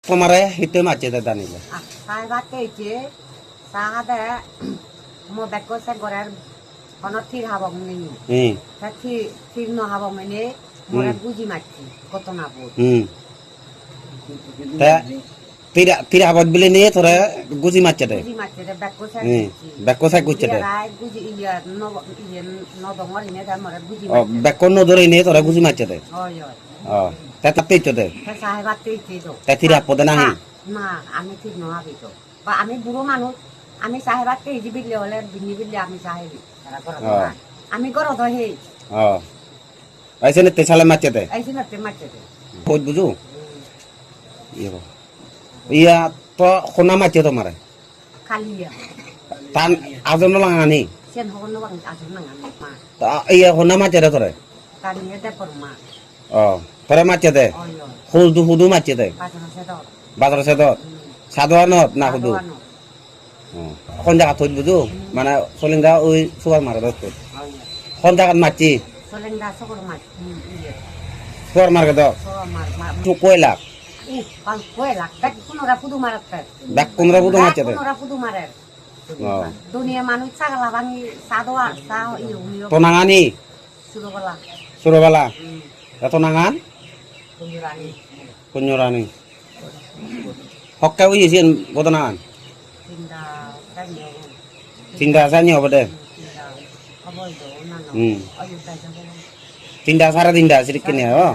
তোমারে হিতে মাছে দে দানিলে সাই বাতে যে সাহাদে মো বেকো সে গরার কোন থির হাবং নি তা থির ন হাবং মানে মোরা বুঝি মাছি কত না বল তা tira abad beli ni thora guji macce de bekko sa gucce de guji iya no dongor ini da mora guji oh bekko no dore ni thora guji macce de oh ta tapte de ta sahebat te do ta tira apod na hi না আমি ঠিক নয় তো বা আমি বুড়ো মানুষ আমি সাহেবাকে ইজি বিলে হলে বিনি বিলে আমি সাহেবি আমি করো তো হে ऐसे ने तेसाले macce de ऐसे न ते macce de buj buju iya iya to khona macce to mare kalia tan ajon langani sen hono bang ajon langani ma ta iya khona macce de tore kaniya de perma oh tore macce de hudu macce de bazar se do sadoanot na hudu kon jaga tuj buju mana solingda oi suar mare do kon jaga macci solingda sokor mac suar mare do tu koilak bang koilak bek kunora pudu marat bek kunora pudu macce de kunora pudu maret dunia manusia sagala bangi sadoa sao iyo tonangani surabala ya tonangan kunyurani hokkau iya sih botonangan tinda sanyo bade tinda sara tinda sedikit ya oh